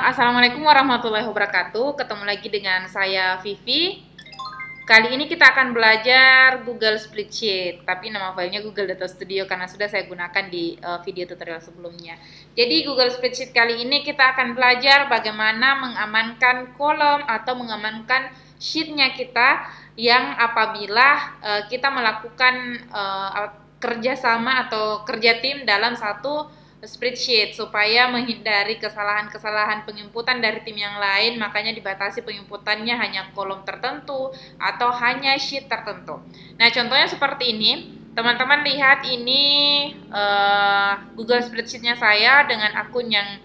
Assalamualaikum warahmatullahi wabarakatuh. Ketemu lagi dengan saya Vivi. Kali ini kita akan belajar Google Spreadsheet, tapi nama filenya Google Data Studio karena sudah saya gunakan di video tutorial sebelumnya. Jadi Google Spreadsheet kali ini kita akan belajar bagaimana mengamankan kolom atau mengamankan sheetnya kita yang apabila kita melakukan kerjasama atau kerja tim dalam satu spreadsheet supaya menghindari kesalahan-kesalahan penginputan dari tim yang lain, makanya dibatasi penginputannya hanya kolom tertentu atau hanya sheet tertentu. Nah, contohnya seperti ini. Teman-teman lihat ini Google Spreadsheet-nya saya dengan akun yang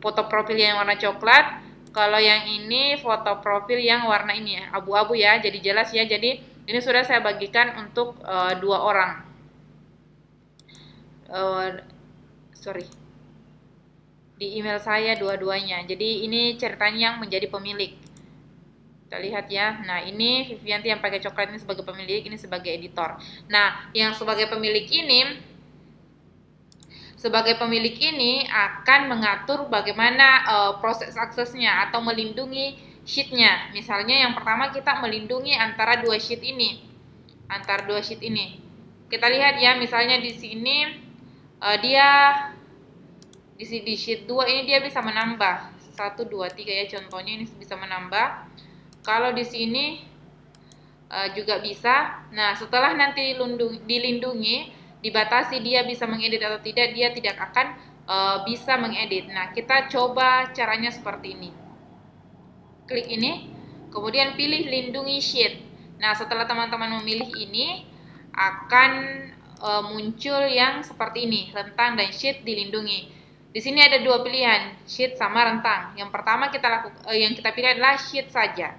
foto profil yang warna coklat. Kalau yang ini foto profil yang warna ini ya, abu-abu ya, jadi jelas ya. Jadi ini sudah saya bagikan untuk dua orang. Di email saya dua-duanya. Jadi ini ceritanya yang menjadi pemilik. Kita lihat ya. Nah, ini Vivianti yang pakai coklat ini sebagai pemilik, ini sebagai editor. Nah, yang sebagai pemilik ini akan mengatur bagaimana proses aksesnya atau melindungi sheetnya. Misalnya yang pertama kita melindungi antara dua sheet ini. Kita lihat ya, misalnya di sini dia di sheet 2 ini dia bisa menambah 1, 2, 3 ya, contohnya ini bisa menambah. Kalau di sini juga bisa. Nah, setelah nanti dilindungi, dibatasi dia bisa mengedit atau tidak, dia tidak akan bisa mengedit. Nah, kita coba caranya seperti ini. Klik ini, kemudian pilih lindungi sheet. Nah, setelah teman-teman memilih ini, akan muncul yang seperti ini, rentang dan sheet dilindungi. Di sini ada dua pilihan, sheet sama rentang. Yang pertama yang kita pilih adalah sheet saja.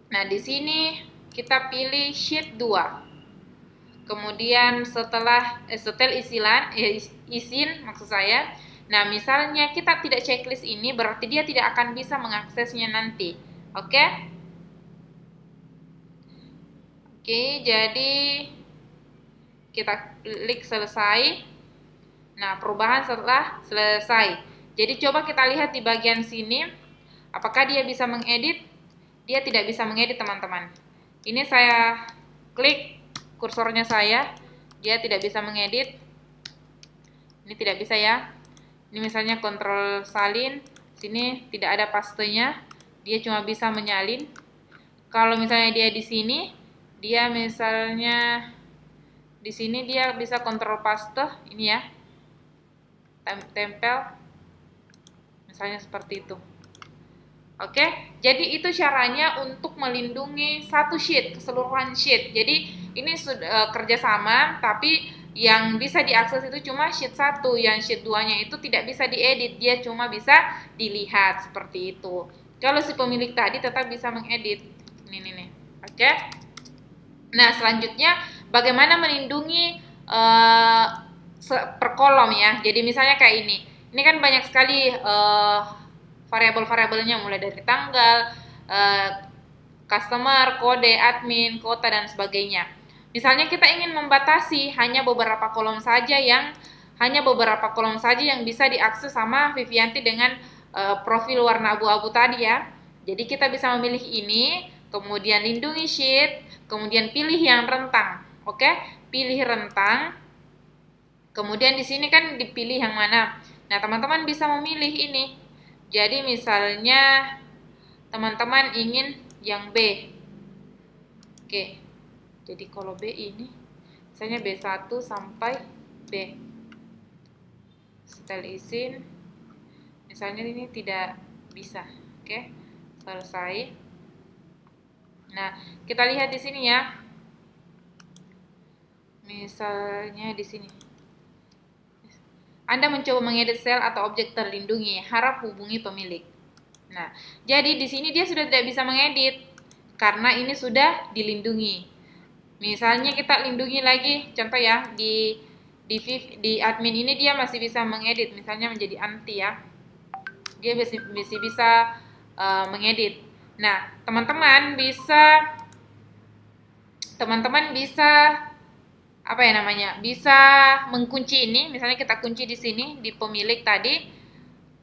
Nah, di sini kita pilih sheet 2. Kemudian setelah izin maksud saya. Nah, misalnya kita tidak checklist ini, berarti dia tidak akan bisa mengaksesnya nanti. Oke? Oke, jadi kita klik selesai. Nah, perubahan setelah selesai. Jadi coba kita lihat di bagian sini, apakah dia bisa mengedit? Dia tidak bisa mengedit, teman-teman. Ini saya klik kursornya saya, dia tidak bisa mengedit. Ini tidak bisa ya. Ini misalnya kontrol salin, sini tidak ada pastenya, dia cuma bisa menyalin. Kalau misalnya dia di sini, dia misalnya di sini dia bisa kontrol paste ini ya, tempel misalnya seperti itu. Oke, jadi itu caranya untuk melindungi satu sheet, keseluruhan sheet. Jadi ini sudah kerjasama, tapi yang bisa diakses itu cuma sheet 1, yang sheet 2-nya itu tidak bisa diedit, dia cuma bisa dilihat seperti itu. Kalau si pemilik tadi tetap bisa mengedit. Ini. Oke. Nah, selanjutnya bagaimana melindungi per kolom ya. Jadi misalnya kayak ini. Ini kan banyak sekali variabel-variabelnya, mulai dari tanggal, customer, kode, admin, kota, dan sebagainya. Misalnya kita ingin membatasi hanya beberapa kolom saja yang bisa diakses sama Vivianti dengan profil warna abu-abu tadi ya. Jadi kita bisa memilih ini, kemudian lindungi sheet, kemudian pilih yang rentang. Oke, pilih rentang. Kemudian di sini kan dipilih yang mana. Nah, teman-teman bisa memilih ini. Jadi misalnya teman-teman ingin yang B. Oke. Jadi kalau B ini misalnya B1 sampai B. Setelah izin misalnya ini tidak bisa. Oke. Selesai. Nah, kita lihat di sini ya. Misalnya di sini. Anda mencoba mengedit sel atau objek terlindungi, harap hubungi pemilik. Nah, jadi di sini dia sudah tidak bisa mengedit karena ini sudah dilindungi. Misalnya kita lindungi lagi, contoh ya, di admin ini dia masih bisa mengedit, misalnya menjadi anti ya. Dia masih bisa mengedit. Nah, teman-teman bisa bisa mengkunci ini. Misalnya kita kunci di sini di pemilik tadi.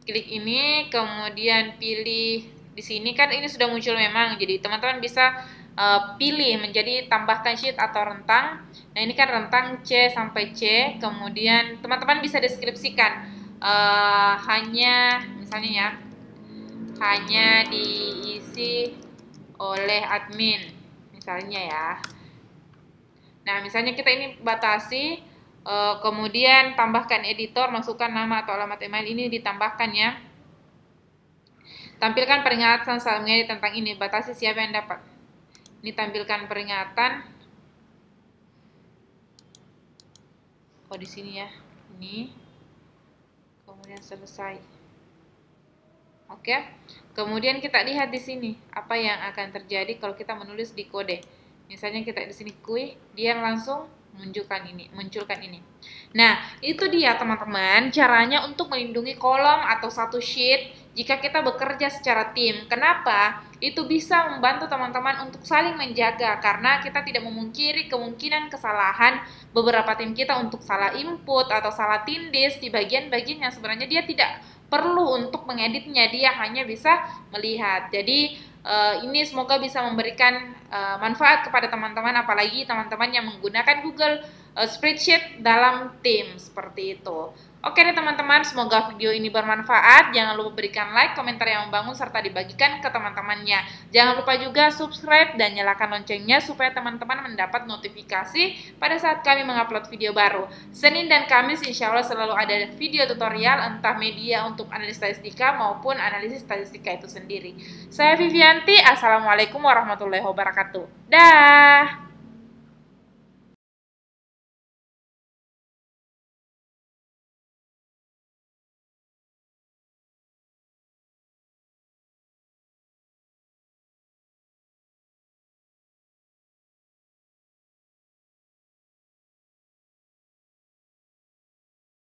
Klik ini, kemudian pilih di sini kan ini sudah muncul memang. Jadi teman-teman bisa pilih menjadi tambahkan sheet atau rentang. Nah, ini kan rentang C sampai C. Kemudian teman-teman bisa deskripsikan hanya misalnya ya, hanya diisi oleh admin misalnya ya. Nah, misalnya kita ini batasi, kemudian tambahkan editor, masukkan nama atau alamat email, ini ditambahkan ya. Tampilkan peringatan saat mengedit tentang ini, batasi siapa yang dapat. Ini tampilkan peringatan. Oh, di sini ya. Ini. Kemudian selesai. Oke. Kemudian kita lihat di sini apa yang akan terjadi kalau kita menulis di kode. Misalnya kita di sini kui, dia langsung munculkan ini. Nah, itu dia teman-teman caranya untuk melindungi kolom atau satu sheet jika kita bekerja secara tim. Kenapa? Itu bisa membantu teman-teman untuk saling menjaga karena kita tidak memungkiri kemungkinan kesalahan beberapa tim kita untuk salah input atau salah tindis di bagian-bagian yang sebenarnya dia tidak perlu untuk mengeditnya, dia hanya bisa melihat. Jadi ini semoga bisa memberikan manfaat kepada teman-teman, apalagi teman-teman yang menggunakan Google Spreadsheet dalam tim seperti itu. Oke deh teman-teman, semoga video ini bermanfaat. Jangan lupa berikan like, komentar yang membangun, serta dibagikan ke teman-temannya. Jangan lupa juga subscribe dan nyalakan loncengnya supaya teman-teman mendapat notifikasi pada saat kami mengupload video baru. Senin dan Kamis insya Allah selalu ada video tutorial, entah media untuk analisis statistika maupun analisis statistika itu sendiri. Saya Vivianti, Assalamualaikum warahmatullahi wabarakatuh. Dah.